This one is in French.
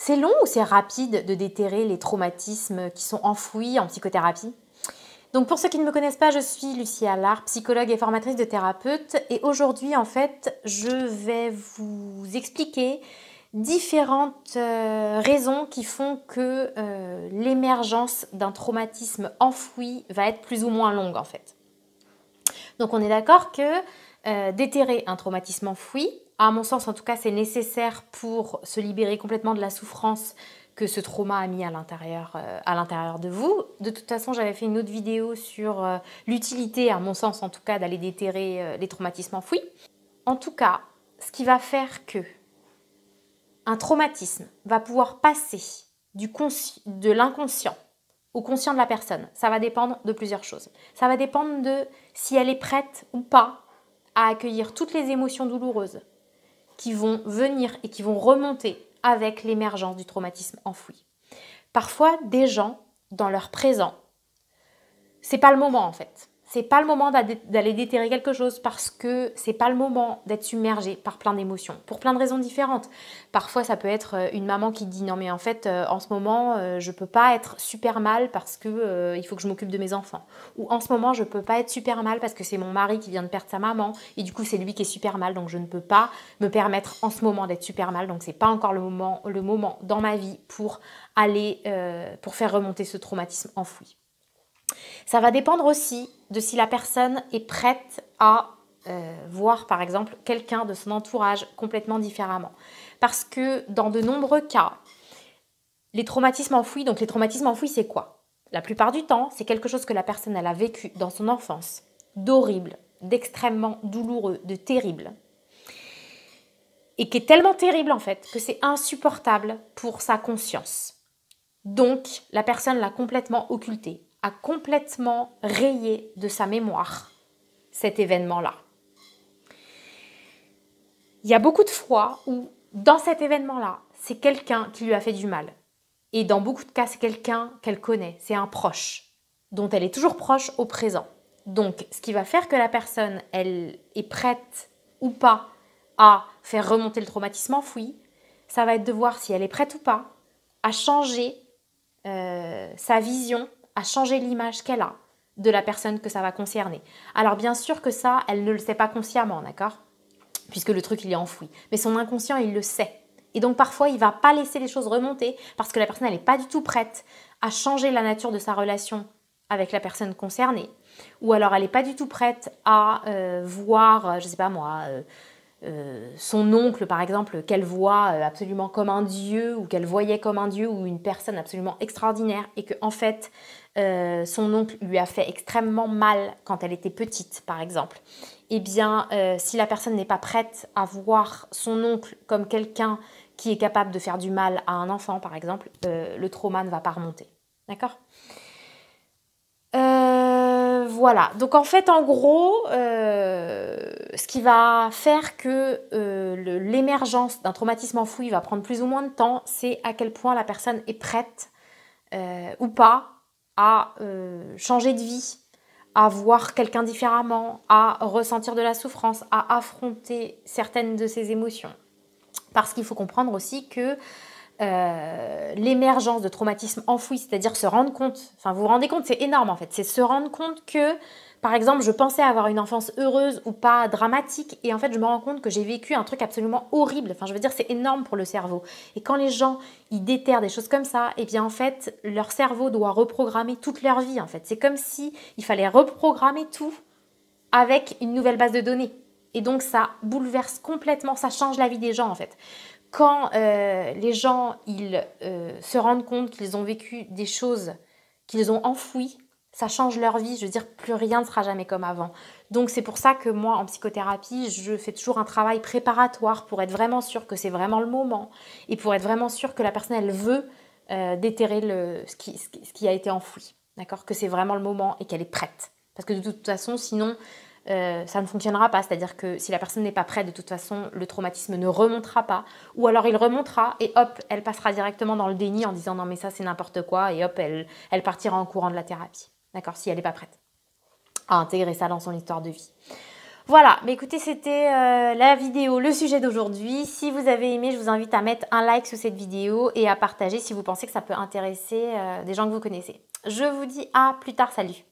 C'est long ou c'est rapide de déterrer les traumatismes qui sont enfouis en psychothérapie? Donc pour ceux qui ne me connaissent pas, je suis Lucie Allard, psychologue et formatrice de thérapeute. Et aujourd'hui, en fait, je vais vous expliquer différentes raisons qui font que l'émergence d'un traumatisme enfoui va être plus ou moins longue, en fait. Donc on est d'accord que déterrer un traumatisme enfoui, à mon sens en tout cas, c'est nécessaire pour se libérer complètement de la souffrance que ce trauma a mis à l'intérieur de vous. De toute façon, j'avais fait une autre vidéo sur l'utilité, à mon sens en tout cas, d'aller déterrer les traumatismes enfouis. En tout cas, ce qui va faire que un traumatisme va pouvoir passer de l'inconscient au conscient de la personne, ça va dépendre de plusieurs choses. Ça va dépendre de si elle est prête ou pas à accueillir toutes les émotions douloureuses qui vont venir et qui vont remonter avec l'émergence du traumatisme enfoui. Parfois, des gens, dans leur présent, c'est pas le moment en fait. C'est pas le moment d'aller déterrer quelque chose parce que c'est pas le moment d'être submergé par plein d'émotions, pour plein de raisons différentes. Parfois, ça peut être une maman qui dit non mais en fait, en ce moment, je peux pas être super mal parce que il faut que je m'occupe de mes enfants. Ou en ce moment, je peux pas être super mal parce que c'est mon mari qui vient de perdre sa maman et du coup c'est lui qui est super mal, donc je ne peux pas me permettre en ce moment d'être super mal. Donc c'est pas encore le moment dans ma vie pour aller pour faire remonter ce traumatisme enfoui. Ça va dépendre aussi de si la personne est prête à voir par exemple quelqu'un de son entourage complètement différemment. Parce que dans de nombreux cas, les traumatismes enfouis, donc les traumatismes enfouis c'est quoi? La plupart du temps, c'est quelque chose que la personne elle a vécu dans son enfance, d'horrible, d'extrêmement douloureux, de terrible. Et qui est tellement terrible en fait que c'est insupportable pour sa conscience. Donc la personne l'a complètement occulté, a complètement rayé de sa mémoire cet événement-là. Il y a beaucoup de fois où, dans cet événement-là, c'est quelqu'un qui lui a fait du mal. Et dans beaucoup de cas, c'est quelqu'un qu'elle connaît, c'est un proche, dont elle est toujours proche au présent. Donc, ce qui va faire que la personne, elle est prête ou pas à faire remonter le traumatisme enfoui, ça va être de voir si elle est prête ou pas à changer sa vision, à changer l'image qu'elle a de la personne que ça va concerner. Alors bien sûr que ça, elle ne le sait pas consciemment, d'accord? Puisque le truc, il est enfoui. Mais son inconscient, il le sait. Et donc parfois, il ne va pas laisser les choses remonter parce que la personne, elle n'est pas du tout prête à changer la nature de sa relation avec la personne concernée. Ou alors, elle n'est pas du tout prête à voir, je ne sais pas moi, son oncle, par exemple, qu'elle voit absolument comme un dieu ou qu'elle voyait comme un dieu ou une personne absolument extraordinaire et que en fait, son oncle lui a fait extrêmement mal quand elle était petite, par exemple. Eh bien, si la personne n'est pas prête à voir son oncle comme quelqu'un qui est capable de faire du mal à un enfant, par exemple, le trauma ne va pas remonter. D'accord ? Voilà, donc en fait, en gros, ce qui va faire que l'émergence d'un traumatisme enfoui va prendre plus ou moins de temps, c'est à quel point la personne est prête ou pas à changer de vie, à voir quelqu'un différemment, à ressentir de la souffrance, à affronter certaines de ses émotions. Parce qu'il faut comprendre aussi que l'émergence de traumatismes enfouis, c'est-à-dire se rendre compte, enfin vous vous rendez compte, c'est énorme en fait, c'est se rendre compte que, par exemple, je pensais avoir une enfance heureuse ou pas dramatique et en fait je me rends compte que j'ai vécu un truc absolument horrible, enfin je veux dire c'est énorme pour le cerveau. Et quand les gens, ils déterrent des choses comme ça, et bien en fait leur cerveau doit reprogrammer toute leur vie en fait. C'est comme si il fallait reprogrammer tout avec une nouvelle base de données. Et donc ça bouleverse complètement, ça change la vie des gens en fait. Quand les gens ils se rendent compte qu'ils ont vécu des choses qu'ils ont enfouies, ça change leur vie. Je veux dire, plus rien ne sera jamais comme avant. Donc c'est pour ça que moi, en psychothérapie, je fais toujours un travail préparatoire pour être vraiment sûre que c'est vraiment le moment et pour être vraiment sûre que la personne, elle veut déterrer ce qui a été enfoui. D'accord ? Que c'est vraiment le moment et qu'elle est prête. Parce que de toute façon, sinon, ça ne fonctionnera pas. C'est-à-dire que si la personne n'est pas prête, de toute façon, le traumatisme ne remontera pas. Ou alors il remontera et hop, elle passera directement dans le déni en disant non mais ça c'est n'importe quoi et hop, elle partira en courant de la thérapie. D'accord ? Si elle n'est pas prête à intégrer ça dans son histoire de vie. Voilà, mais écoutez, c'était la vidéo, le sujet d'aujourd'hui. Si vous avez aimé, je vous invite à mettre un like sous cette vidéo et à partager si vous pensez que ça peut intéresser des gens que vous connaissez. Je vous dis à plus tard, salut!